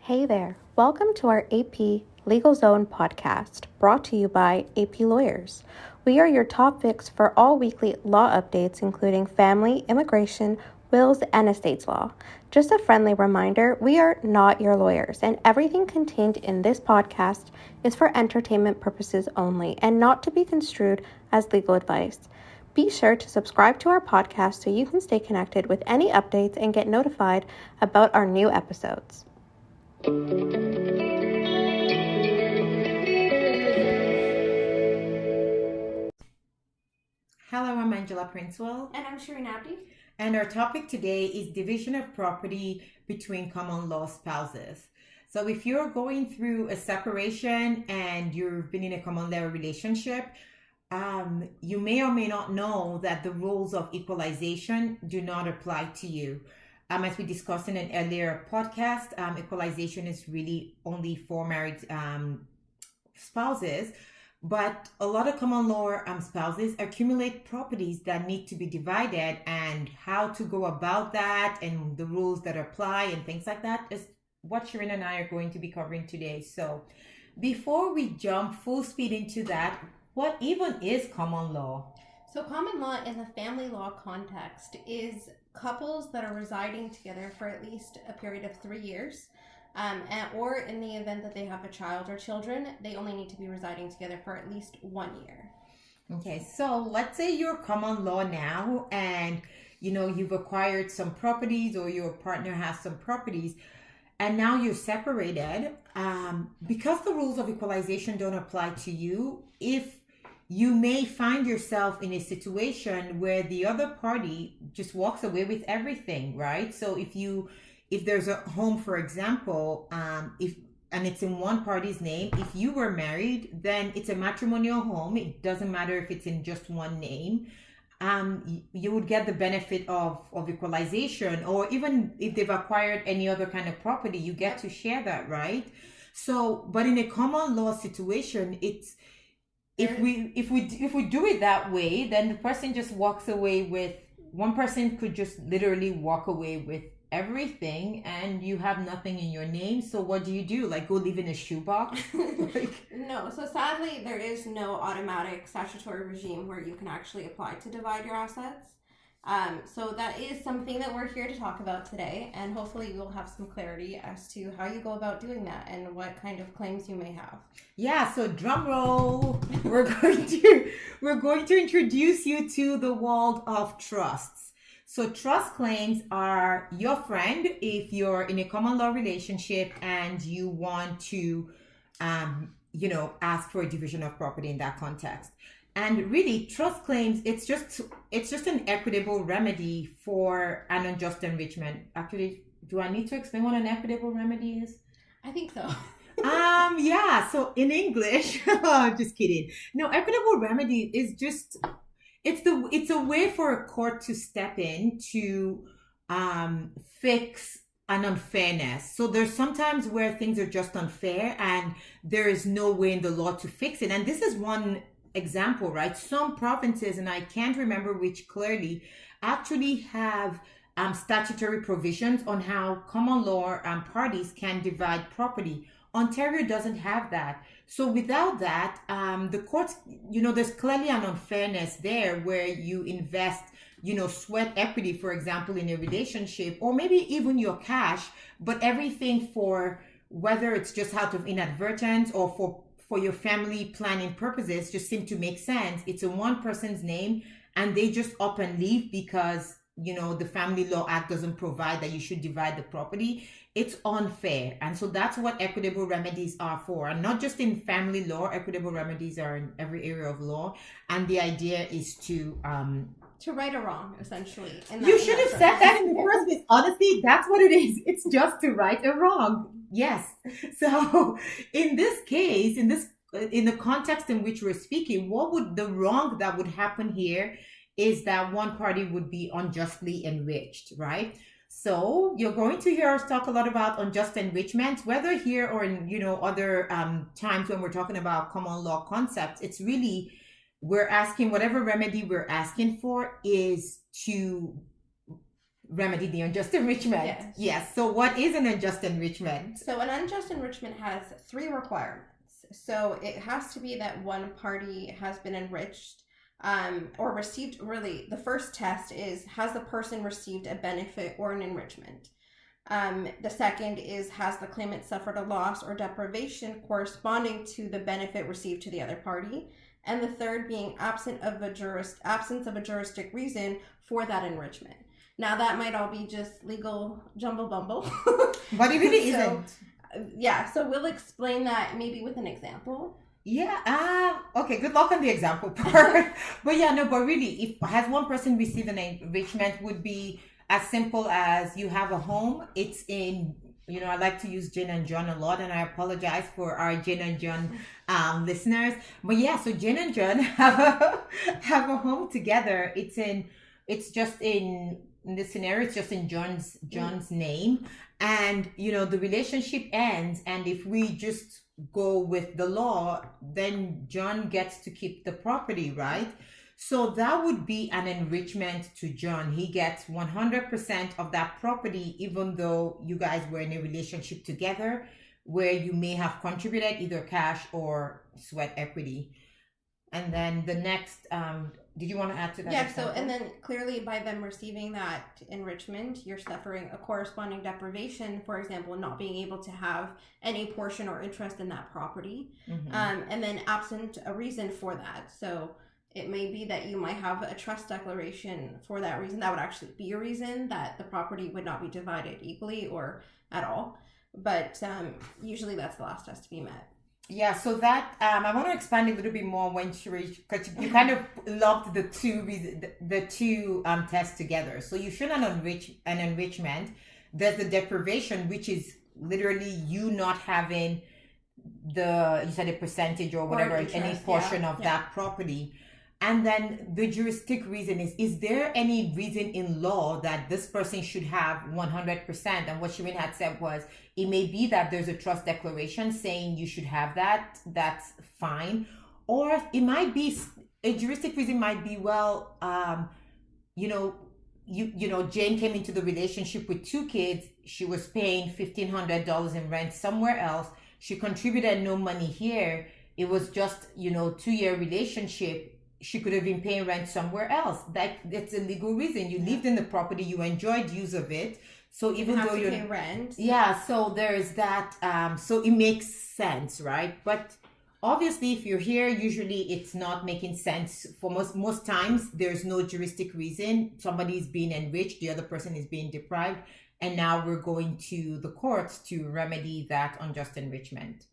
Hey there, welcome to our AP Legal Zone podcast, brought to you by AP Lawyers. We are your top fix for all weekly law updates, including family, immigration, wills, and estates law. Just a friendly reminder, we are not your lawyers, and everything contained in this podcast is for entertainment purposes only and not to be construed as legal advice. Be sure to subscribe to our podcast so you can stay connected with any updates and get notified about our new episodes. Hello, I'm Angela Princewell. And I'm Shireen Abdi. And our topic today is division of property between common law spouses. So if you're going through a separation and you've been in a common law relationship, you may or may not know that the rules of equalization do not apply to you. As we discussed in an earlier podcast, equalization is really only for married spouses. But a lot of common law spouses accumulate properties that need to be divided, and how to go about that and the rules that apply and things like that is what Shireen and I are going to be covering today. So before we jump full speed into that, what even is common law? So common law in the family law context is couples that are residing together for at least a period of 3 years. Or in the event that they have a child or children, they only need to be residing together for at least 1 year. Okay, so let's say you're common law now and you've acquired some properties, or your partner has some properties, and now you're separated. Because the rules of equalization don't apply to you, if you may find yourself in a situation where the other party just walks away with everything, right? So if there's a home, for example, and it's in one party's name, if you were married, then it's a matrimonial home. It doesn't matter if it's in just one name. You would get the benefit of equalization, or even if they've acquired any other kind of property, you get to share that, right? So, but in a common law situation, it's if we do it that way, then the person just walks away with, one person could just literally walk away with everything, and you have nothing in your name. So what do? Like, go live in a shoebox? No. So sadly, there is no automatic statutory regime where you can actually apply to divide your assets. So that is something that we're here to talk about today, and hopefully you'll have some clarity as to how you go about doing that and what kind of claims you may have. Yeah, so drum roll. We're going to introduce you to the world of trusts. So trust claims are your friend if you're in a common law relationship and you want to ask for a division of property in that context. And really, trust claims, it's just an equitable remedy for an unjust enrichment. Actually, do I need to explain what an equitable remedy is? I think so. Yeah. So in English, just kidding. No, equitable remedy is just, it's a way for a court to step in to fix an unfairness. So there's sometimes where things are just unfair and there is no way in the law to fix it. And this is one example, right? Some provinces, and I can't remember which clearly, actually have statutory provisions on how common law parties can divide property. Ontario doesn't have that. So without that, the courts, there's clearly an unfairness there where you invest, sweat equity, for example, in a relationship, or maybe even your cash, but everything for whether it's just out of inadvertence or for your family planning purposes just seem to make sense. It's in one person's name and they just up and leave because, the Family Law Act doesn't provide that you should divide the property. It's unfair. And so that's what equitable remedies are for. And not just in family law, equitable remedies are in every area of law. And the idea is to right a wrong, essentially. You should have said that in the first place. Honestly, that's what it is. It's just to right a wrong. Yes. So in this case, in the context in which we're speaking, what would the wrong that would happen here is that one party would be unjustly enriched, right? So you're going to hear us talk a lot about unjust enrichment, whether here or in, other times when we're talking about common law concepts. It's really, we're asking, whatever remedy we're asking for is to remedy the unjust enrichment. Yes. Yes. So what is an unjust enrichment? So an unjust enrichment has 3 requirements. So it has to be that one party has been enriched or received, really, the first test is, has the person received a benefit or an enrichment? The second is, has the claimant suffered a loss or deprivation corresponding to the benefit received to the other party? And the third being absence of a juristic reason for that enrichment. Now that might all be just legal jumble bumble. But it really isn't. Yeah, so we'll explain that maybe with an example. Yeah. Okay. Good luck on the example part. But yeah, no. But really, if has one person received an enrichment, would be as simple as you have a home. It's in. I like to use Jane and John a lot, and I apologize for our Jane and John listeners. But yeah, so Jane and John have a home together. It's just in this scenario. It's just in John's name, and the relationship ends. And if we just go with the law, then John gets to keep the property, right? So that would be an enrichment to John. He gets 100% of that property, even though you guys were in a relationship together where you may have contributed either cash or sweat equity. And then the next, did you want to add to that? Yeah, example? So, and then clearly by them receiving that enrichment, you're suffering a corresponding deprivation, for example, not being able to have any portion or interest in that property. Mm-hmm. And then absent a reason for that. So it may be that you might have a trust declaration for that reason. That would actually be a reason that the property would not be divided equally or at all. But usually that's the last test to be met. Yeah, so that I want to expand a little bit more when because you kind of lumped the two tests together. So you should an enrichment. There's the deprivation, which is literally you not having you said a percentage or whatever, any portion of that property. And then the juristic reason is there any reason in law that this person should have 100%? And what Shireen had said was, it may be that there's a trust declaration saying you should have that. That's fine. Or it might be, a juristic reason might be, well, Jane came into the relationship with 2 kids. She was paying $1,500 in rent somewhere else. She contributed no money here. It was just, 2-year relationship. She could have been paying rent somewhere else. That's a legal reason. You lived in the property, you enjoyed use of it. So even though you're paying rent. Yeah, so there's that. So it makes sense, right? But obviously, if you're here, usually it's not making sense. For most times, there's no juristic reason. Somebody is being enriched, the other person is being deprived, and now we're going to the courts to remedy that unjust enrichment.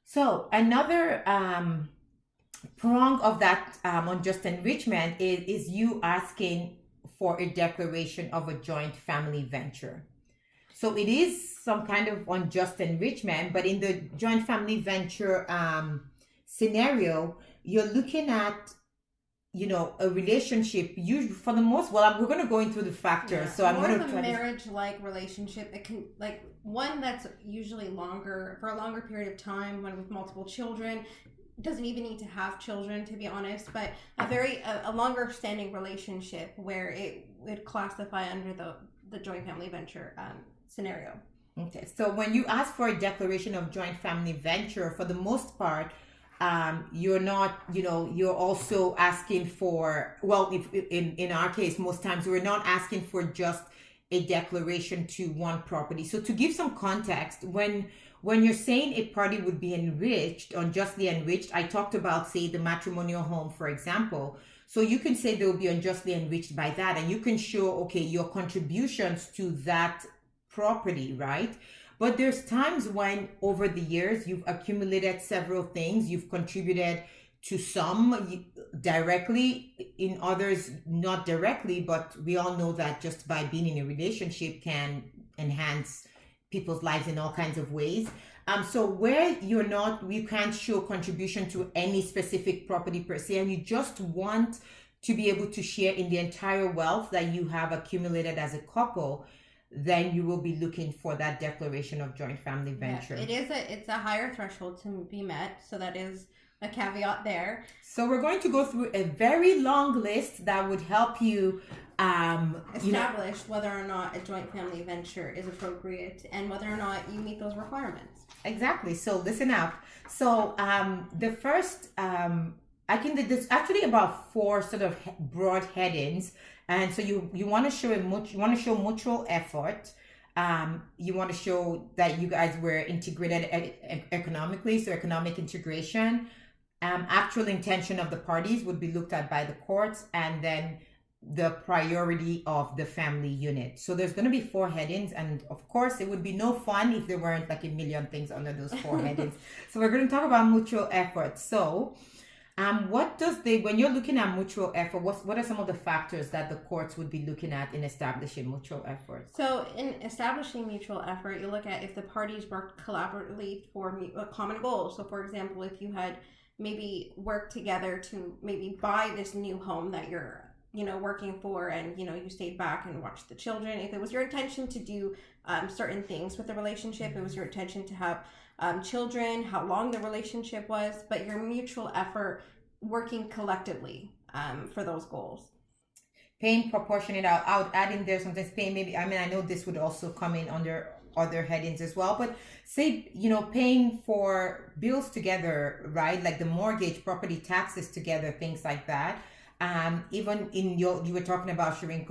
So another prong of that unjust enrichment is you asking for a declaration of a joint family venture. So it is some kind of unjust enrichment, but in the joint family venture scenario, you're looking at a relationship. Usually, for the most, we're going to go into the factors. Yeah. So I'm going to try marriage-like relationship. It can one that's usually longer for a longer period of time, one with multiple children. Doesn't even need to have children, to be honest, but a longer standing relationship where it would classify under the joint family venture scenario. Okay, so when you ask for a declaration of joint family venture, for the most part, you're not, you're also asking for, if in our case, most times we're not asking for just a declaration to one property. So to give some context, when you're saying a party would be enriched, unjustly enriched, I talked about, say, the matrimonial home, for example. So you can say they'll be unjustly enriched by that, and you can show, okay, your contributions to that property, right? But there's times when over the years you've accumulated several things, you've contributed to some directly, in others not directly, but we all know that just by being in a relationship can enhance people's lives in all kinds of ways. So where you can't show contribution to any specific property per se, and you just want to be able to share in the entire wealth that you have accumulated as a couple, then you will be looking for that declaration of joint family venture. Yeah, it's a higher threshold to be met. So that is a caveat there. So we're going to go through a very long list that would help you establish whether or not a joint family venture is appropriate and whether or not you meet those requirements. Exactly. So listen up. So the first, I think that there's actually about 4 sort of broad headings, and so you want to show mutual effort. You want to show that you guys were integrated economically, so economic integration. Actual intention of the parties would be looked at by the courts, and then the priority of the family unit. So there's going to be 4 headings, and of course it would be no fun if there weren't like a million things under those 4 headings. So we're going to talk about mutual effort. So when you're looking at mutual effort, what are some of the factors that the courts would be looking at in establishing mutual effort? So in establishing mutual effort, you look at if the parties worked collaboratively for a common goal. So for example, if you had maybe worked together to maybe buy this new home that you're working for, and you stayed back and watched the children. If it was your intention to do certain things with the relationship, it was your intention to have children, how long the relationship was, but your mutual effort working collectively for those goals. Paying proportionate out. I would add in there sometimes paying maybe, I know this would also come in under other headings as well, but say, paying for bills together, right? Like the mortgage, property taxes together, things like that. Even in you were talking about sharing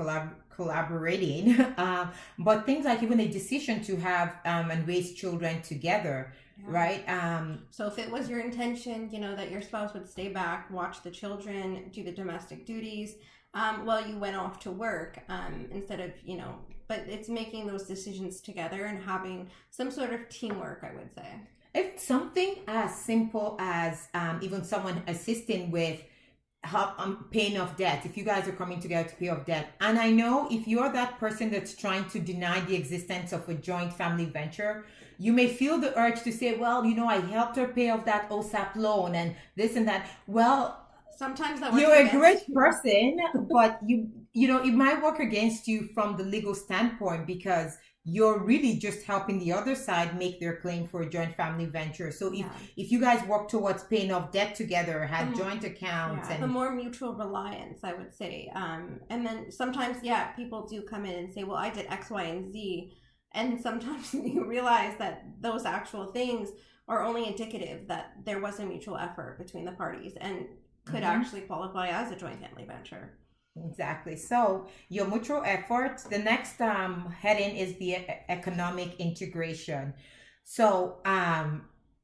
collaborating, but things like even a decision to have and raise children together, right? So if it was your intention, that your spouse would stay back, watch the children, do the domestic duties, while you went off to work, instead of, but it's making those decisions together and having some sort of teamwork, I would say. If something as simple as even someone assisting with help paying off debt, if you guys are coming together to pay off debt. And I know if you're that person that's trying to deny the existence of a joint family venture, you may feel the urge to say, well, I helped her pay off that OSAP loan and this and that. Well, sometimes that you're a great person, but it might work against you from the legal standpoint, because you're really just helping the other side make their claim for a joint family venture. So if you guys work towards paying off debt together, have joint accounts, and the more mutual reliance, I would say. And then sometimes, people do come in and say, well, I did X, Y, and Z. And sometimes you realize that those actual things are only indicative that there was a mutual effort between the parties and could actually qualify as a joint family venture. Exactly. So your mutual effort. The next heading is the economic integration. So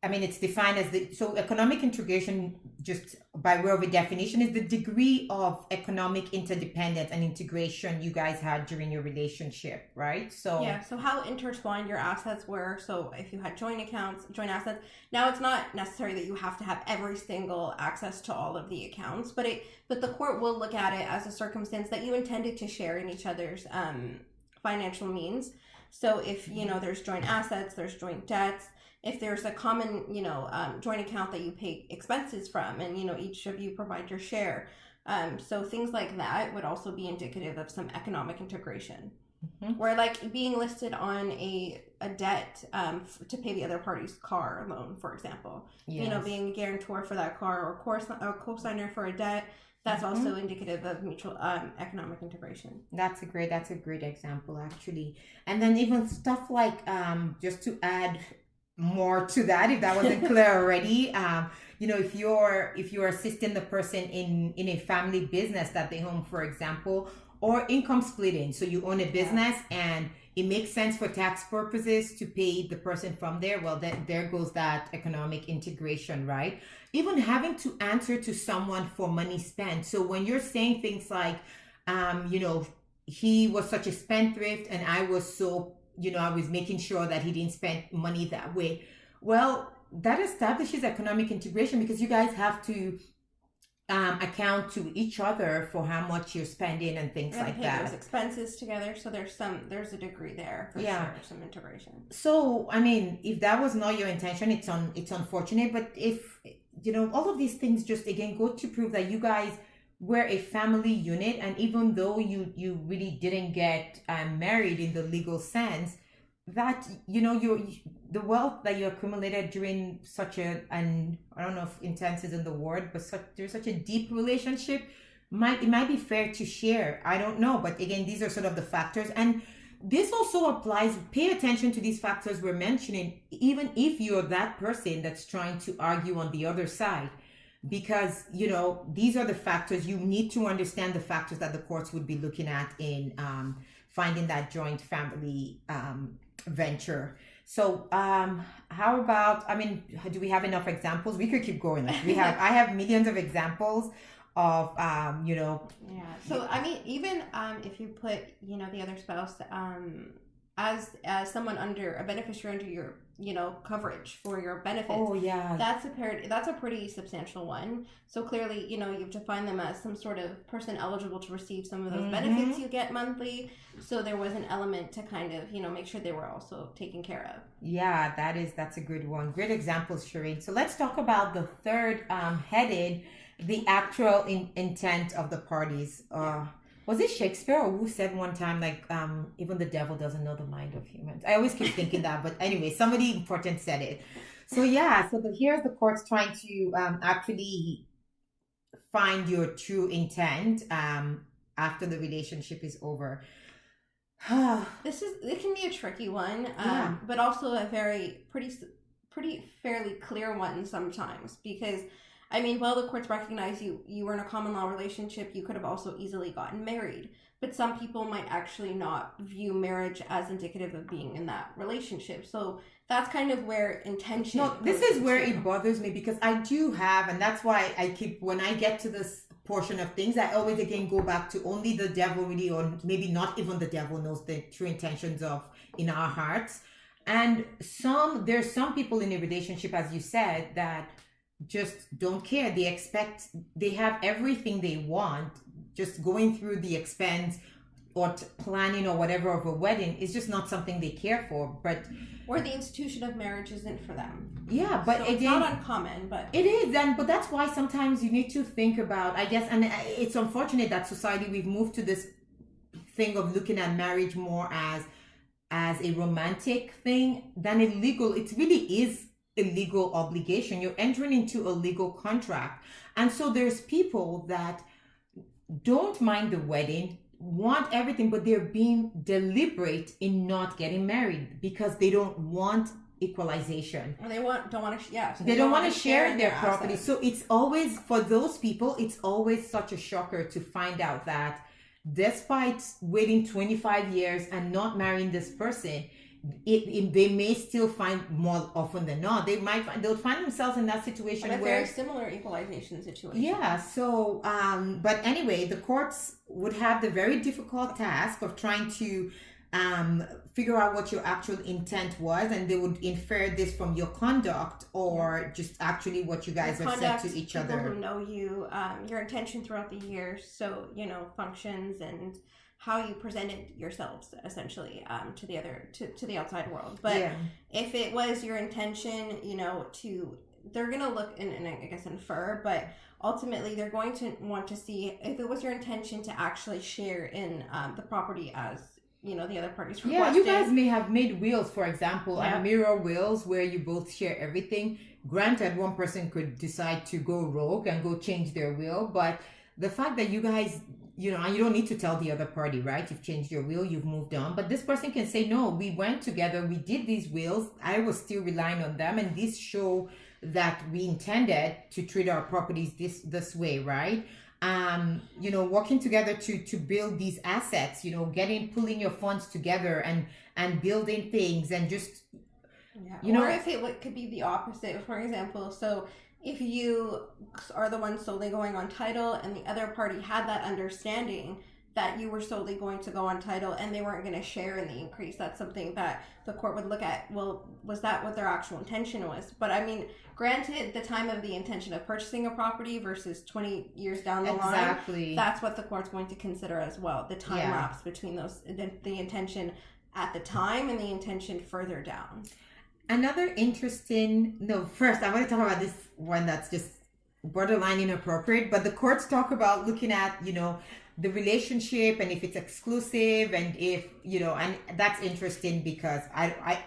it's defined as economic integration, just by way of a definition, is the degree of economic interdependence and integration you guys had during your relationship, right? So how intertwined your assets were. So if you had joint accounts, joint assets, now it's not necessary that you have to have every single access to all of the accounts, but the court will look at it as a circumstance that you intended to share in each other's financial means. So if there's joint assets, there's joint debts. If there's a common, joint account that you pay expenses from, and, each of you provide your share. So things like that would also be indicative of some economic integration. Where like being listed on a debt to pay the other party's car loan, for example. Yes. Being a guarantor for that car, or a co-signer for a debt. That's also indicative of mutual economic integration. That's a great example, actually. And then even stuff like, just to add more to that, if that wasn't clear already, if you're assisting the person in a family business that they own, for example, or income splitting, so you own a business and it makes sense for tax purposes to pay the person from there, well, there goes that economic integration, right? Even having to answer to someone for money spent. So when you're saying things like he was such a spendthrift and I was so I was making sure that he didn't spend money that way. Well, that establishes economic integration, because you guys have to account to each other for how much you're spending and things like that. Those expenses together. So there's a degree there for sure, some integration. So, if that was not your intention, it's unfortunate. But if, all of these things just, again, go to prove that you guys we're a family unit, and even though you really didn't get married in the legal sense, that the wealth that you accumulated during such and I don't know if intense isn't the word, but there's such a deep relationship, it might be fair to share. I don't know, but again, these are sort of the factors, and this also applies. Pay attention to these factors we're mentioning, even if you're that person that's trying to argue on the other side, because these are the factors. You need to understand the factors that the courts would be looking at in finding that joint family venture. So how about, I mean, do we have enough examples? We could keep going. Like I have millions of examples of Yeah. So I mean, even if you put the other spouse as someone under a beneficiary under your coverage for your benefits. Oh yeah. That's a pretty substantial one. So clearly, you have defined them as some sort of person eligible to receive some of those benefits you get monthly. So there was an element to kind of, make sure they were also taken care of. Yeah, that's a good one. Great examples, Shireen. So let's talk about the third headed, the actual intent of the parties. Was it Shakespeare or who said one time, like, even the devil doesn't know the mind of humans? I always keep thinking that, but anyway, somebody important said it. So yeah, so here's the courts trying to actually find your true intent after the relationship is over. It can be a tricky one, but also a pretty fairly clear one sometimes, because I mean, while the courts recognize you were in a common law relationship, you could have also easily gotten married. But some people might actually not view marriage as indicative of being in that relationship. So that's kind of where intention. No, this is where it bothers me, because I do have, and that's why when I get to this portion of things, I always again go back to only the devil really, or maybe not even the devil knows the true intentions in our hearts. And there's some people in a relationship, as you said, that just don't care. They have everything they want. Just going through the expense or planning or whatever of a wedding is just not something they care for. Or the institution of marriage isn't for them. Yeah, but so again, it's not uncommon, but it is. But that's why sometimes you need to think about, I guess, and it's unfortunate that society, we've moved to this thing of looking at marriage more as a romantic thing than a legal. It really is a legal obligation. You're entering into a legal contract. And so there's people that don't mind the wedding, want everything, but they're being deliberate in not getting married because they don't want equalization. Or they don't want to they don't want to share their property. Assets. So it's always, for those people, it's always such a shocker to find out that despite waiting 25 years and not marrying this person, they may still find, more often than not, they'll find themselves in that situation where very similar equalization situation. Yeah. So, but anyway, the courts would have the very difficult task of trying to figure out what your actual intent was, and they would infer this from your conduct or just actually what you guys have said to each other. People who know you, your intention throughout the year, so functions and how you presented yourselves essentially to the outside world. But if it was your intention, they're gonna look and I guess infer, but ultimately they're going to want to see if it was your intention to actually share in the property as the other parties requested. Yeah, you guys may have made wills, for example, and mirror wills where you both share everything. Granted, one person could decide to go rogue and go change their will, but the fact that you guys, and you don't need to tell the other party, right? You've changed your will, you've moved on. But this person can say, no, we went together, we did these wills, I was still relying on them, and these show that we intended to treat our properties this way, right? Working together to build these assets, pulling your funds together and building things and just, or if it could be the opposite, for example. So if you are the one solely going on title and the other party had that understanding that you were solely going to go on title and they weren't going to share in the increase, that's something that the court would look at. Well, was that what their actual intention was? But I mean, granted, the time of the intention of purchasing a property versus 20 years down the line, that's what the court's going to consider as well. The time lapse between those, the intention at the time and the intention further down. Another first I want to talk about this one that's just borderline inappropriate, but the courts talk about looking at, the relationship and if it's exclusive and if, and that's interesting because I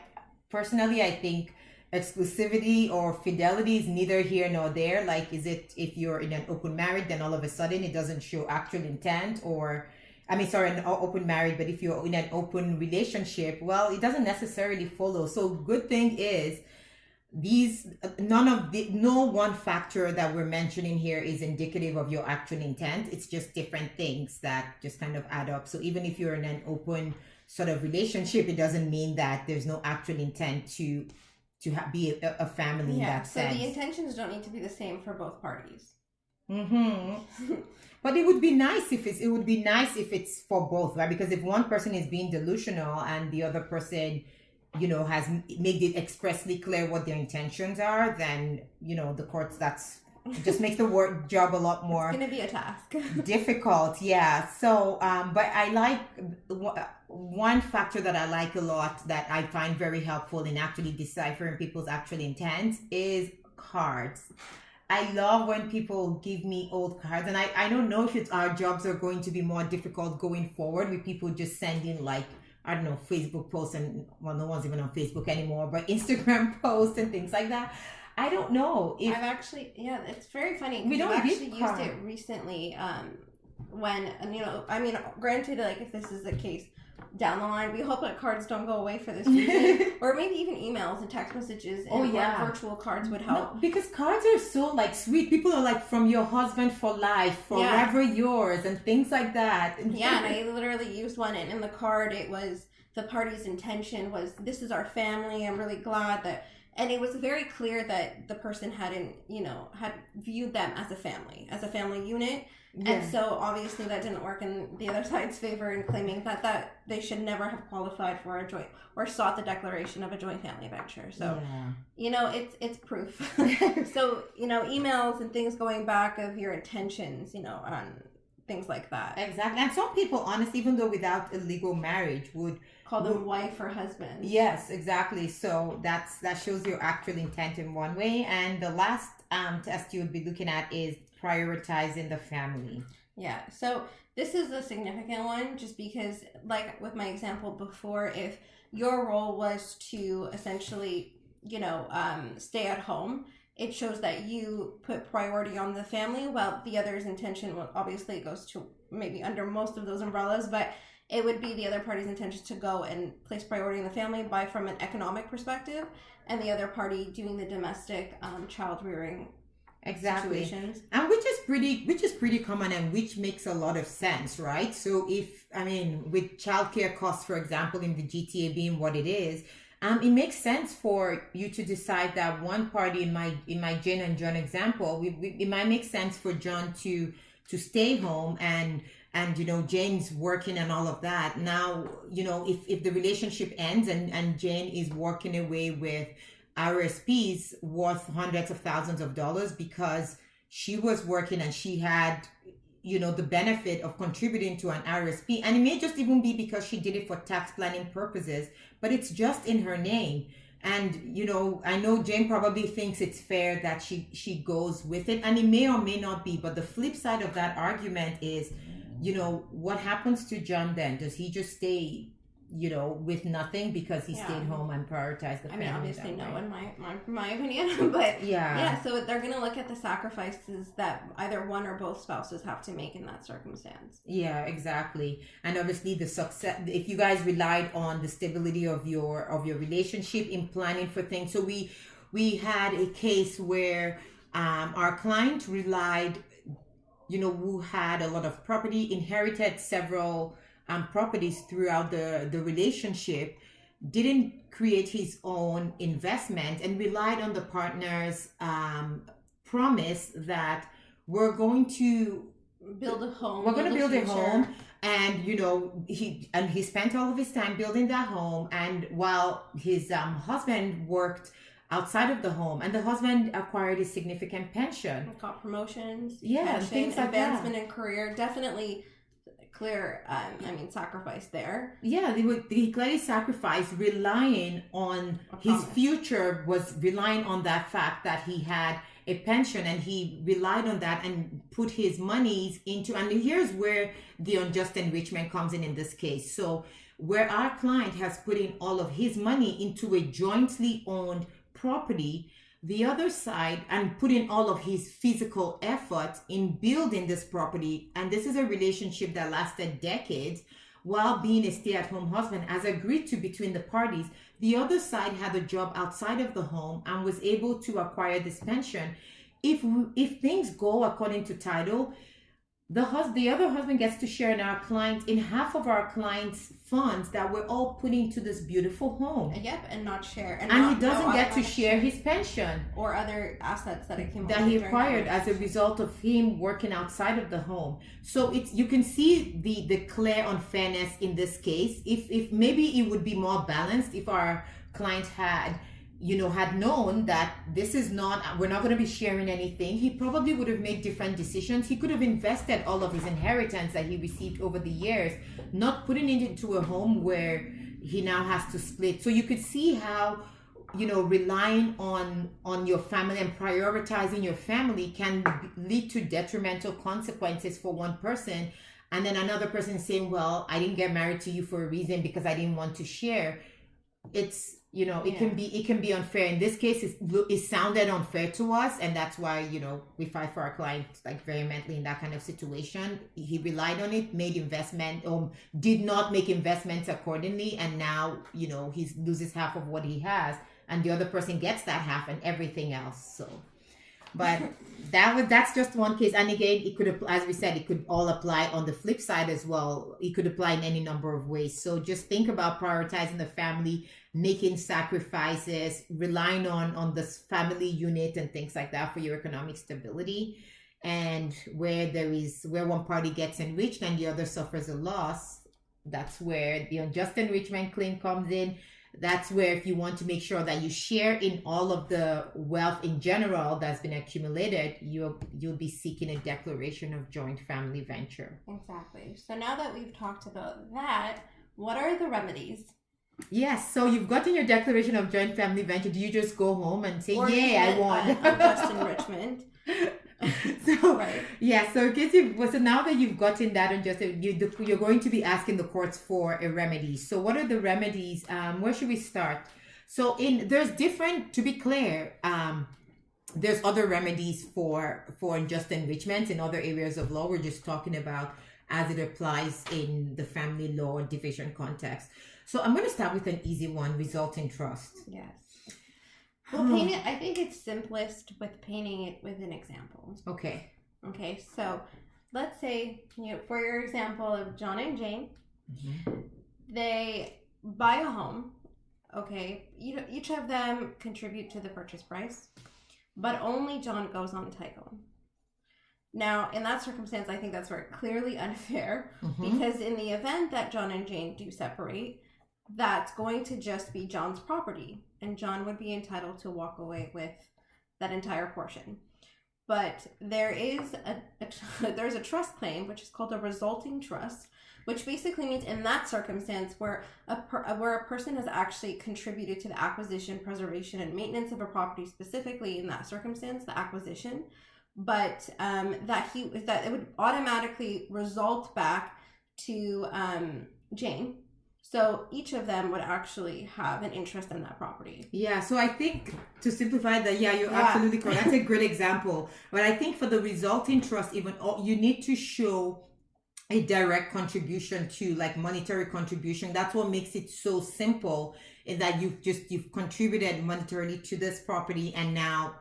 personally, I think exclusivity or fidelity is neither here nor there. Like, is it if you're in an open marriage, then all of a sudden it doesn't show actual intent, or I mean, sorry, an open marriage, but if you're in an open relationship, well, it doesn't necessarily follow. So good thing is no one factor that we're mentioning here is indicative of your actual intent. It's just different things that just kind of add up. So even if you're in an open sort of relationship, it doesn't mean that there's no actual intent to be a family in that sense. So the intentions don't need to be the same for both parties. But it would be nice if it's for both, right? Because if one person is being delusional and the other person, has made it expressly clear what their intentions are, then the courts, just makes the job a lot more. It's gonna be a task. difficult, yeah. So, but I like one factor that I like a lot that I find very helpful in actually deciphering people's actual intent is cards. I love when people give me old cards, and I don't know if our jobs are going to be more difficult going forward with people just sending like, I don't know, Facebook posts and, well, no one's even on Facebook anymore, but Instagram posts and things like that. I don't know if I've actually, it's very funny. We don't actually used it recently. When, granted, like if this is the case down the line, we hope that cards don't go away for this reason, or maybe even emails and text messages and virtual cards would help. No, because cards are so like sweet. People are like, from your husband for life, forever yours, and things like that. Yeah, and I literally used one, and in the card it was the party's intention was, this is our family. I'm really glad that. And it was very clear that the person had viewed them as a family unit. Yeah. And so obviously that didn't work in the other side's favor in claiming that they should never have qualified for a joint or sought the declaration of a joint family venture. So, it's proof. So, emails and things going back of your intentions, on things like that. Exactly. And some people, honestly, even though without a legal marriage, would call them wife or husband. Yes, exactly. So that shows your actual intent in one way. And the last test you would be looking at is prioritizing the family. Yeah. So this is a significant one, just because, like with my example before, if your role was to essentially, stay at home, it shows that you put priority on the family, while the other's intention, obviously it goes to maybe under most of those umbrellas, but it would be the other party's intention to go and place priority in the family from an economic perspective, and the other party doing the domestic child rearing situations. And which is pretty common, and which makes a lot of sense, right? So with childcare costs, for example, in the GTA being what it is, it makes sense for you to decide that one party, in my Jane and John example, it might make sense for John to stay home and Jane's working and all of that. Now, if the relationship ends and Jane is walking away with RSPs worth hundreds of thousands of dollars because she was working and she had, the benefit of contributing to an RSP, and it may just even be because she did it for tax planning purposes, but it's just in her name. And, I know Jane probably thinks it's fair that she goes with it, and it may or may not be, but the flip side of that argument is, what happens to John then? Does he just stay, with nothing because he stayed home and prioritized the family? Obviously no, in my opinion, but so they're going to look at the sacrifices that either one or both spouses have to make in that circumstance. Yeah, exactly. And obviously the success, if you guys relied on the stability of your relationship in planning for things. So we had a case where our client relied, who had a lot of property, inherited several properties throughout the relationship, didn't create his own investment, and relied on the partner's promise that we're going to build a home. We're going to build a home, and he spent all of his time building that home, and while his husband worked outside of the home, and the husband acquired a significant pension, got promotions, pension, things like advancement that. in career, definitely clear sacrifice there. Yeah, he clearly sacrificed, relying on his future, was relying on that fact that he had a pension, and he relied on that and put his monies into, and here's where the unjust enrichment comes in this case. So where our client has put in all of his money into a jointly owned property, the other side, and put in all of his physical effort in building this property, and this is a relationship that lasted decades, while being a stay-at-home husband, as agreed to between the parties, the other side had a job outside of the home and was able to acquire this pension. If things go according to title, the other husband gets to share in half of our clients' funds that we're all putting into this beautiful home. Yep, and not share. And he doesn't get to share his pension. Or other assets that he acquired as a result of him working outside of the home. So you can see the clear unfairness in this case. If maybe it would be more balanced if our client had known that we're not going to be sharing anything, he probably would have made different decisions. He could have invested all of his inheritance that he received over the years, not putting it into a home where he now has to split. So you could see how, relying on your family and prioritizing your family can lead to detrimental consequences for one person. And then another person saying, well, I didn't get married to you for a reason because I didn't want to share. It's, it can be unfair. In this case, it sounded unfair to us, and that's why we fight for our clients like vehemently in that kind of situation. He relied on it, made investment, did not make investments accordingly, and now he loses half of what he has, and the other person gets that half and everything else. So, but that's just one case, and again, it could, as we said, it could all apply on the flip side as well. It could apply in any number of ways. So just think about prioritizing the family, making sacrifices, relying on this family unit and things like that for your economic stability. And where one party gets enriched and the other suffers a loss, that's where the unjust enrichment claim comes in. That's where, if you want to make sure that you share in all of the wealth in general that's been accumulated, you'll be seeking a declaration of joint family venture. Exactly. So now that we've talked about that, what are the remedies? Yes, so you've gotten your declaration of joint family venture. Do you just go home and say, I won? Unjust enrichment. So right. Yeah, so now that you've gotten that unjust, you're going to be asking the courts for a remedy. So what are the remedies? Where should we start? So there's different, to be clear, there's other remedies for unjust enrichment in other areas of law. We're just talking about as it applies in the family law division context. So I'm going to start with an easy one, resulting trust. Yes. We'll paint it, I think it's simplest with painting it with an example. Okay. Okay, so let's say, for your example of John and Jane, they buy a home, okay? Each of them contribute to the purchase price, but only John goes on title. Now, in that circumstance, I think that's very clearly unfair, because in the event that John and Jane do separate, that's going to just be John's property, and John would be entitled to walk away with that entire portion. But there is there's a trust claim, which is called a resulting trust, which basically means in that circumstance where a person has actually contributed to the acquisition, preservation, and maintenance of a property, specifically in that circumstance, the acquisition, but that it would automatically result back to Jane. So each of them would actually have an interest in that property. Yeah, so I think to simplify that, you're absolutely correct. That's a great example. But I think for the resulting trust, you need to show a direct contribution to, like, monetary contribution. That's what makes it so simple, is that you've contributed monetarily to this property, and now,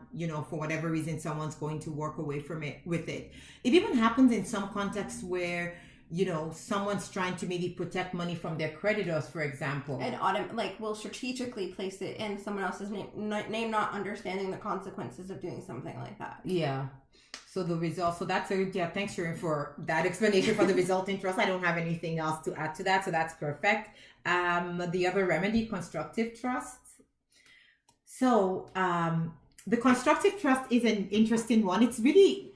for whatever reason, someone's going to walk away from it with it. It even happens in some contexts where someone's trying to maybe protect money from their creditors, for example. And will strategically place it in someone else's name, not understanding the consequences of doing something like that. Yeah. So the result, thanks, Sharon, for that explanation for the resulting trust. I don't have anything else to add to that, so that's perfect. The other remedy, constructive trust. So, the constructive trust is an interesting one. It's really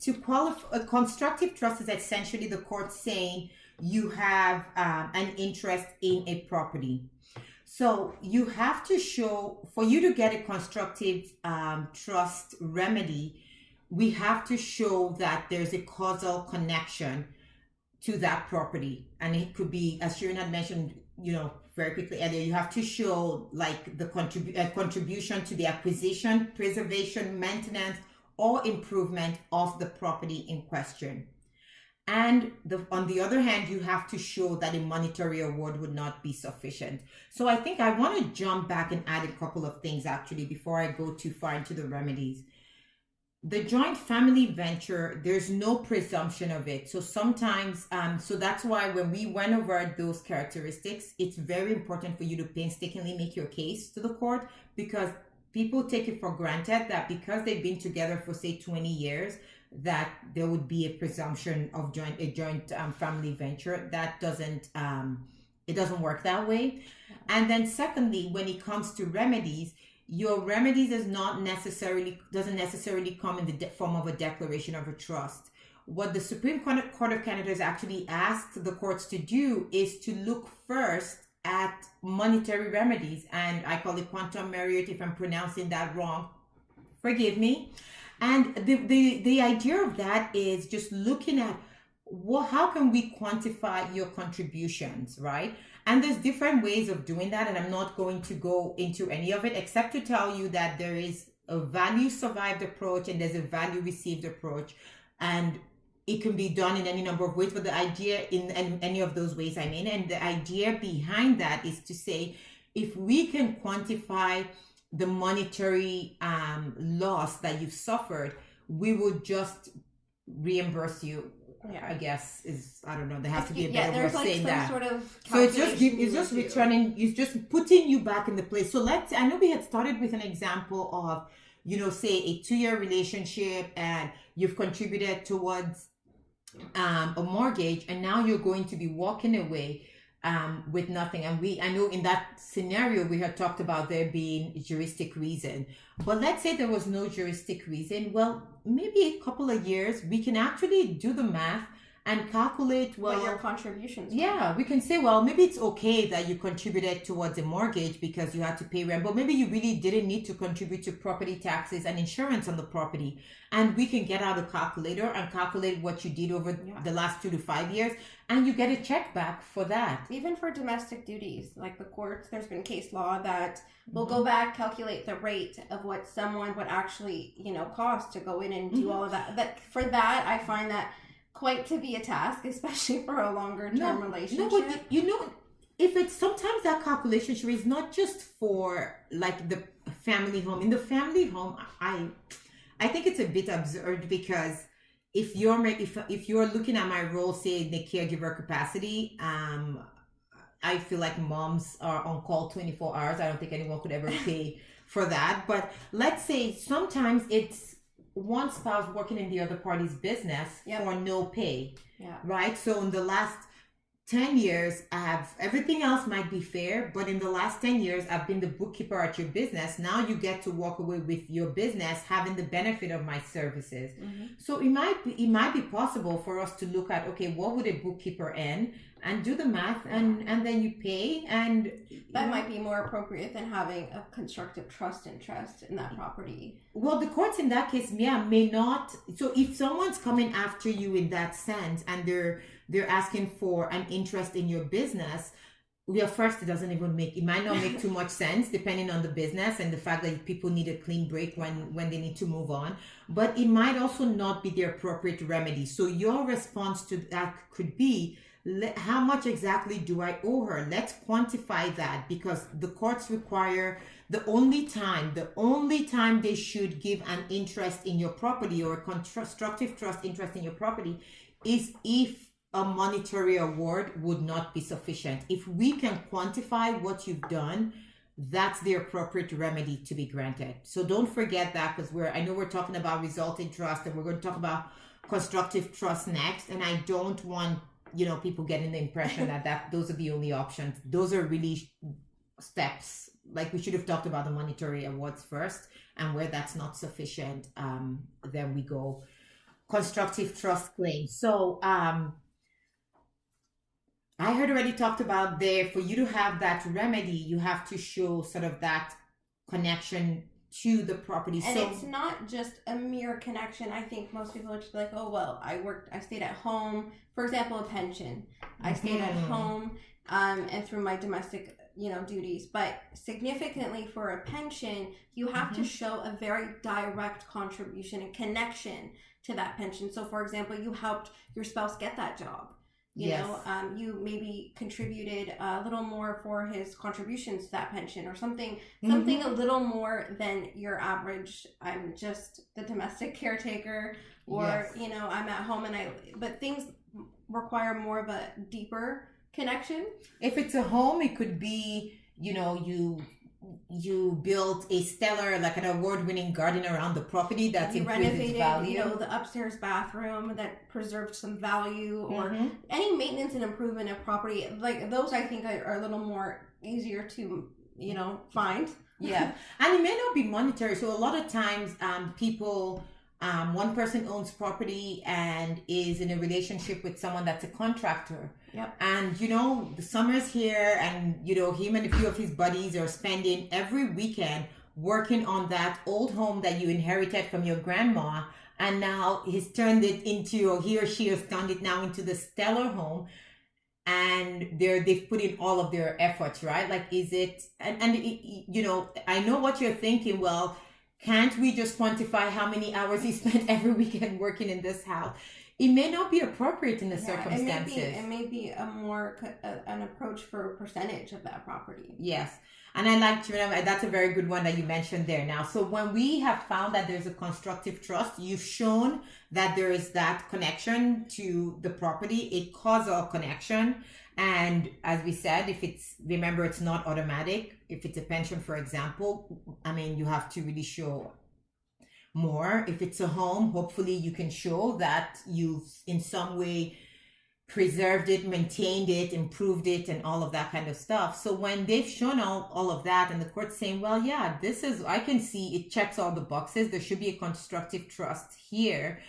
to qualify. A constructive trust is essentially the court saying you have an interest in a property. So you have to show, for you to get a constructive trust remedy, we have to show that there's a causal connection to that property. And it could be, as Sharon had mentioned, very quickly earlier, you have to show like the contribution to the acquisition, preservation, maintenance, or improvement of the property in question. And on the other hand, you have to show that a monetary award would not be sufficient. So I think I want to jump back and add a couple of things actually before I go too far into the remedies. The joint family venture, there's no presumption of it. So sometimes, so that's why when we went over those characteristics, it's very important for you to painstakingly make your case to the court, because people take it for granted that because they've been together for say 20 years, that there would be a presumption of a joint family venture. That doesn't, it doesn't work that way. And then secondly, when it comes to remedies, your remedies doesn't necessarily come in the form of a declaration of a trust. What the Supreme Court of Canada has actually asked the courts to do is to look first at monetary remedies, and I call it quantum merit. If I'm pronouncing that wrong, forgive me. And the idea of that is just looking at how can we quantify your contributions, right? And there's different ways of doing that, and I'm not going to go into any of it except to tell you that there is a value survived approach and there's a value received approach, and it can be done in any number of ways, but the idea in any of those ways, and the idea behind that is to say, if we can quantify the monetary loss that you've suffered, we would just reimburse you. Yeah, I guess I don't know. There has to be a better way of saying that. Sort of so it's just returning. It's just putting you back in the place. So I know we had started with an example of, say a 2-year relationship, and you've contributed towards a mortgage, and now you're going to be walking away with nothing. And I know in that scenario we had talked about there being juristic reason, but let's say there was no juristic reason. Well, maybe a couple of years we can actually do the math and calculate what your contributions were. We can say, well, maybe it's okay that you contributed towards a mortgage because you had to pay rent, but maybe you really didn't need to contribute to property taxes and insurance on the property. And we can get out a calculator and calculate what you did over the last 2 to 5 years, and you get a check back for that. Even for domestic duties, like the courts, there's been case law that will go back, calculate the rate of what someone would actually, cost to go in and do all of that. But for that, I find that quite to be a task, especially for a longer term relationship. No, but if it's sometimes that calculation is not just for like the family home. In the family home, I think it's a bit absurd, because if you're looking at my role, say in the caregiver capacity, I feel like moms are on call 24 hours. I don't think anyone could ever pay for that. But let's say sometimes it's one spouse working in the other party's business for no pay, right? So in the last 10 years, everything else might be fair, but in the last 10 years, I've been the bookkeeper at your business. Now you get to walk away with your business having the benefit of my services. Mm-hmm. So it might be possible for us to look at, okay, what would a bookkeeper earn, and do the math, and then you pay, and that might be more appropriate than having a constructive trust interest in that property. Well, the courts in that case, may not. So if someone's coming after you in that sense, and they're asking for an interest in your business, first, it might not make too much sense depending on the business and the fact that people need a clean break when they need to move on. But it might also not be the appropriate remedy. So your response to that could be, how much exactly do I owe her? Let's quantify that, because the courts require the only time they should give an interest in your property, or a constructive trust interest in your property, is if a monetary award would not be sufficient. If we can quantify what you've done, that's the appropriate remedy to be granted. So don't forget that, because I know we're talking about resulting trust, and we're going to talk about constructive trust next, and I don't want people getting the impression that those are the only options. Those are really steps. Like, we should have talked about the monetary awards first, and where that's not sufficient, then we go constructive trust claim. So I heard already talked about there, for you to have that remedy, you have to show sort of that connection to the property. And So, it's not just a mere connection. I think most people are just like, oh, well, I stayed at home. For example, a pension. I stayed at home and through my domestic, duties. But significantly for a pension, you have to show a very direct contribution and connection to that pension. So, for example, you helped your spouse get that job. You maybe contributed a little more for his contributions to that pension, or something a little more than your average. I'm just the domestic caretaker, or I'm at home but things require more of a deeper connection. if it's a home, it could be, you built a stellar, like an award-winning garden around the property that's You improved its renovated, value. the upstairs bathroom that preserved some value, or any maintenance and improvement of property. Like those, I think are a little more easier to, find. Yeah, and it may not be monetary. So a lot of times, people, one person owns property and is in a relationship with someone that's a contractor. Yep. And the summer's here, and him and a few of his buddies are spending every weekend working on that old home that you inherited from your grandma, and now he's turned it into, or he or she has turned it now into the stellar home. And they've put in all of their efforts, right? Like, is it, I know what you're thinking. Well, can't we just quantify how many hours he spent every weekend working in this house? It may not be appropriate in the circumstances. It may be an approach for a percentage of that property. Yes. And I like to remember, that's a very good one that you mentioned there now. So when we have found that there's a constructive trust, you've shown that there is that connection to the property, a causal connection. And as we said, remember, it's not automatic. If it's a pension, for example, you have to really show more. If it's a home, hopefully you can show that you've in some way preserved it, maintained it, improved it, and all of that kind of stuff. So when they've shown all of that, and the court's saying, well, yeah, I can see it checks all the boxes, there should be a constructive trust here.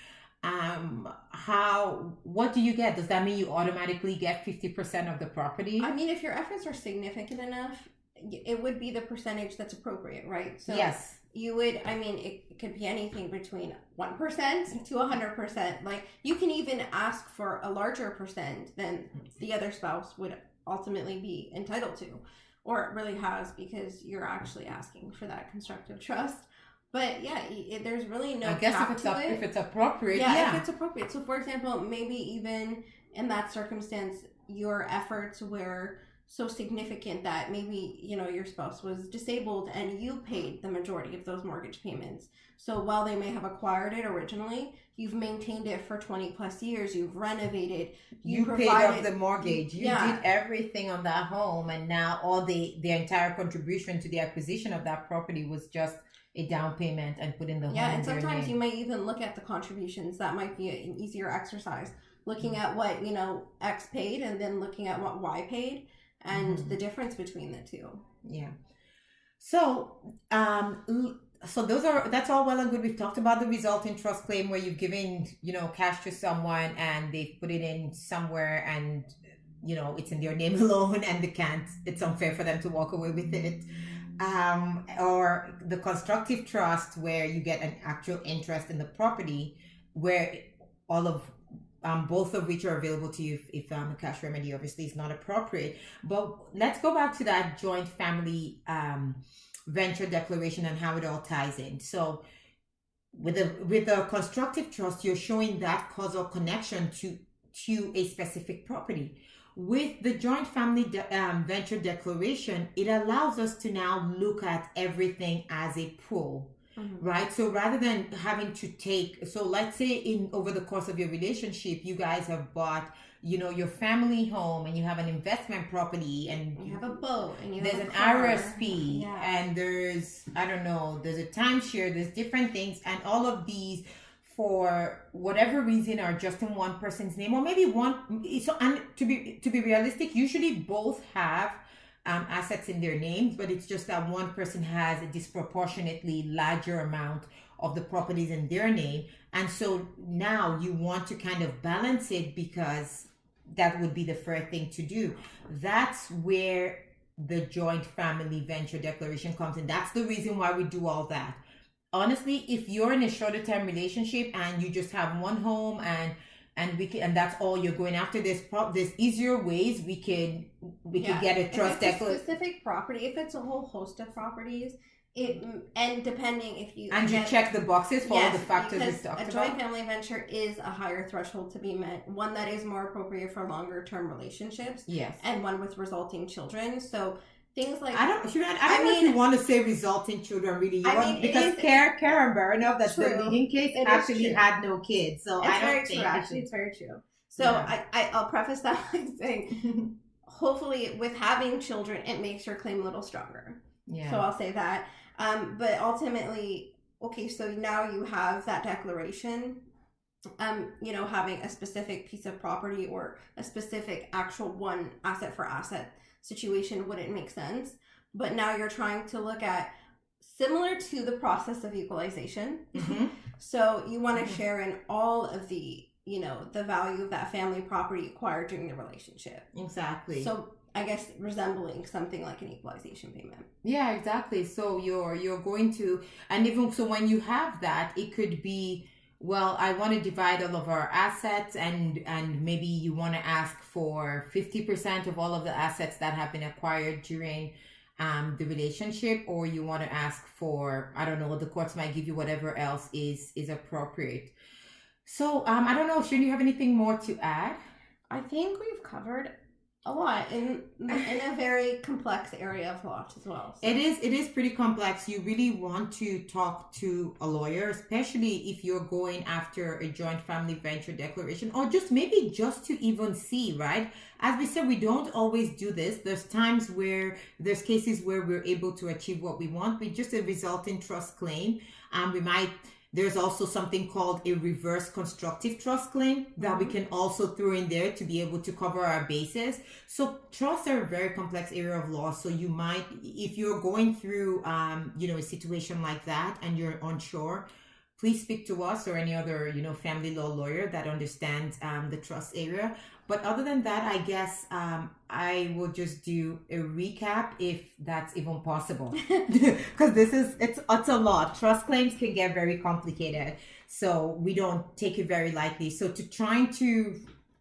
What do you get? Does that mean you automatically get 50% of the property? If your efforts are significant enough, it would be the percentage that's appropriate, right? So yes. You would, it could be anything between 1% to 100%. Like, you can even ask for a larger percent than the other spouse would ultimately be entitled to, or it really has, because you're actually asking for that constructive trust. But yeah, there's really no. I guess if it's appropriate. Yeah, if it's appropriate. So, for example, maybe even in that circumstance, your efforts were so significant that maybe your spouse was disabled and you paid the majority of those mortgage payments. So while they may have acquired it originally, you've maintained it for 20 plus years. You've renovated. You paid off the mortgage. You did everything on that home, and now all the entire contribution to the acquisition of that property was just a down payment and put in the home. Yeah, and sometimes you might even look at the contributions. That might be an easier exercise. Looking at what X paid, and then looking at what Y paid, and the difference between the two. Yeah. So, that's all well and good. We've talked about the resulting trust claim, where you've given, cash to someone and they've put it in somewhere, and, it's in their name alone, and it's unfair for them to walk away with it. Or the constructive trust, where you get an actual interest in the property, where all of both of which are available to you if a cash remedy obviously is not appropriate. But let's go back to that joint family venture declaration and how it all ties in. So with a constructive trust, you're showing that causal connection to a specific property. With the joint family venture declaration, it allows us to now look at everything as a pool. Right? So rather than having to let's say over the course of your relationship, you guys have bought, your family home, and you have an investment property, and you have a boat, and there's an RSP, and there's a timeshare, there's different things, and all of these, for whatever reason, are just in one person's name, or maybe one. So, and to be realistic, usually both have assets in their names, but it's just that one person has a disproportionately larger amount of the properties in their name. And so now you want to kind of balance it, because that would be the fair thing to do. That's where the joint family venture declaration comes in. That's the reason why we do all that. Honestly, if you're in a shorter term relationship and you just have one home and that's all you're going after, there's easier ways we could get a trust declaration. Specific property, if it's a whole host of properties, and depending if you check the boxes for all the factors we talked about. A joint family venture is a higher threshold to be met, one that is more appropriate for longer term relationships. Yes, and one with resulting children. So things like I don't know if you want to say resulting children really. Because Karen Baranov, that's the leading case, actually had no kids. So I don't think it's very true. So I'll preface that by saying, hopefully, with having children, it makes your claim a little stronger. Yeah. So I'll say that. But ultimately, okay, so now you have that declaration, having a specific piece of property or a specific actual one asset for asset situation wouldn't make sense. But now you're trying to look at similar to the process of equalization. Mm-hmm. So you want to share in all of the, the value of that family property acquired during the relationship. Exactly. So I guess resembling something like an equalization payment. Yeah, exactly. So you're going to, and even so when you have that, it could be, well, I want to divide all of our assets and maybe you want to ask for 50% of all of the assets that have been acquired during the relationship, or you want to ask for, I don't know, the courts might give you whatever else is appropriate. So I don't know, Shouldn't you have anything more to add? I think we've covered a lot in a very complex area of law as well. So. It is pretty complex. You really want to talk to a lawyer, especially if you're going after a joint family venture declaration, or just to even see, right? As we said, we don't always do this. There's cases where we're able to achieve what we want with just a resulting trust claim. There's also something called a reverse constructive trust claim that we can also throw in there to be able to cover our bases. So trusts are a very complex area of law. So you might, if you're going through, a situation like that and you're unsure, please speak to us or any other, family law lawyer that understands the trust area. But other than that, I guess I will just do a recap if that's even possible, because it's a lot. Trust claims can get very complicated, so we don't take it very lightly. So trying to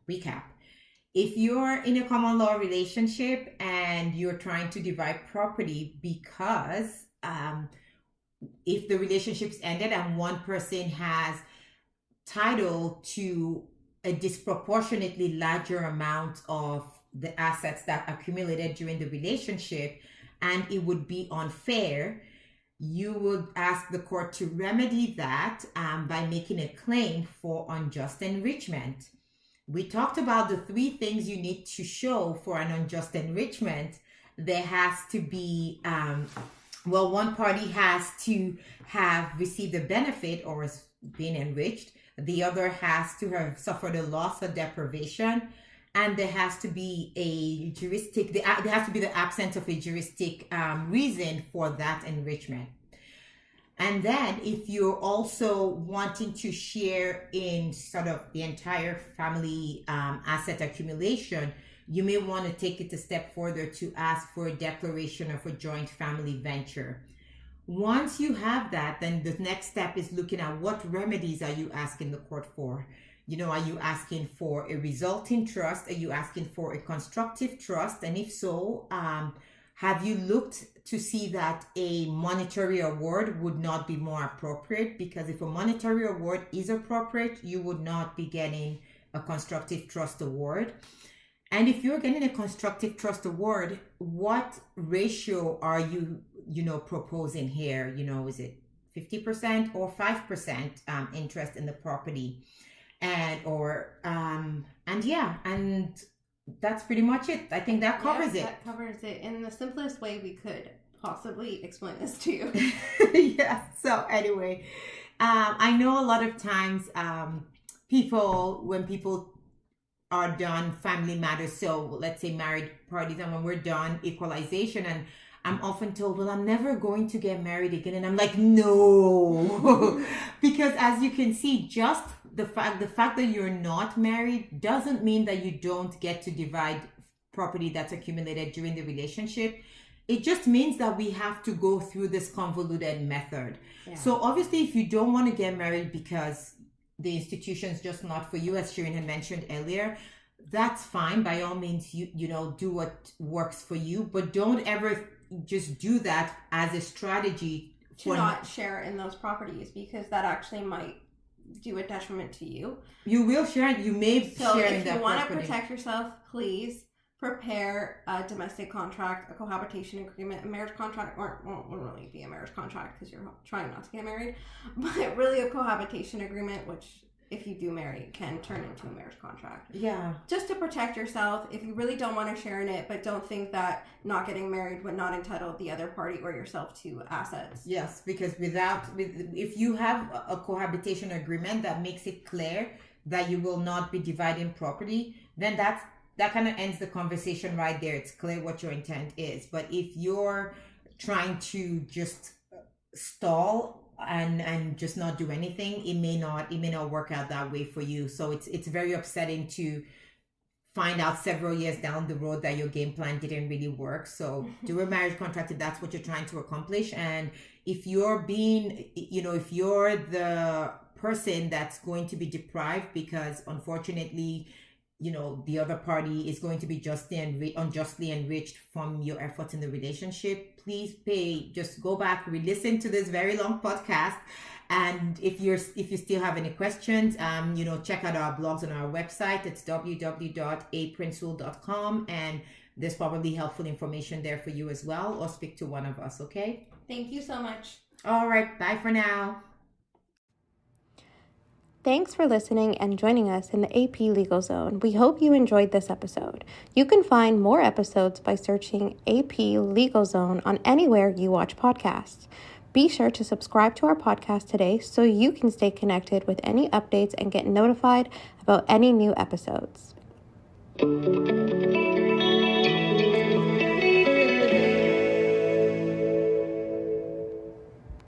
recap, if you're in a common law relationship and you're trying to divide property because if the relationship's ended and one person has title to a disproportionately larger amount of the assets that accumulated during the relationship, and it would be unfair, you would ask the court to remedy that by making a claim for unjust enrichment. We talked about the 3 things you need to show for an unjust enrichment. There has to be, one party has to have received a benefit or is being enriched. The other has to have suffered a loss or deprivation, and there has to be there has to be the absence of a juristic reason for that enrichment. And then if you're also wanting to share in sort of the entire family asset accumulation, you may want to take it a step further to ask for a declaration of a joint family venture. Once you have that, then the next step is looking at what remedies are you asking the court for. Are you asking for a resulting trust? Are you asking for a constructive trust? And if so, have you looked to see that a monetary award would not be more appropriate? Because if a monetary award is appropriate, you would not be getting a constructive trust award. And if you're getting a constructive trust award, what ratio are you, proposing here? Is it 50% or 5% interest in the property? And that's pretty much it. I think that covers it. That covers it in the simplest way we could possibly explain this to you. Yeah. So anyway, I know a lot of times when people are done family matters, so let's say married parties, and when we're done equalization, and I'm often told, well, I'm never going to get married again. And I'm like, no, because as you can see, just the fact that you're not married doesn't mean that you don't get to divide property that's accumulated during the relationship. It just means that we have to go through this convoluted method. Yeah. So obviously, if you don't want to get married because the institution is just not for you, as Shirin had mentioned earlier, that's fine. By all means, you know, do what works for you, but don't ever just do that as a strategy to not share in those properties, because that actually might do a detriment to you. You will share it. You may share in that property. So if you want to protect yourself, please prepare a domestic contract, a cohabitation agreement. A marriage contract won't really be a marriage contract because you're trying not to get married, but really a cohabitation agreement, which if you do marry, can turn into a marriage contract. Yeah. Just to protect yourself, if you really don't want to share in it, but don't think that not getting married would not entitle the other party or yourself to assets. Yes, because if you have a cohabitation agreement that makes it clear that you will not be dividing property, then that kind of ends the conversation right there. It's clear what your intent is. But if you're trying to just stall and just not do anything, it may not work out that way for you. So it's very upsetting to find out several years down the road that your game plan didn't really work. So do a marriage contract if that's what you're trying to accomplish. And if you're if you're the person that's going to be deprived because unfortunately, the other party is going to be unjustly enriched from your efforts in the relationship, please just go back, re-listen to this very long podcast. And if you still have any questions, check out our blogs on our website. It's www.aprincewool.com, and there's probably helpful information there for you as well, or speak to one of us, okay? Thank you so much. All right, bye for now. Thanks for listening and joining us in the AP Legal Zone. We hope you enjoyed this episode. You can find more episodes by searching AP Legal Zone on anywhere you watch podcasts. Be sure to subscribe to our podcast today so you can stay connected with any updates and get notified about any new episodes.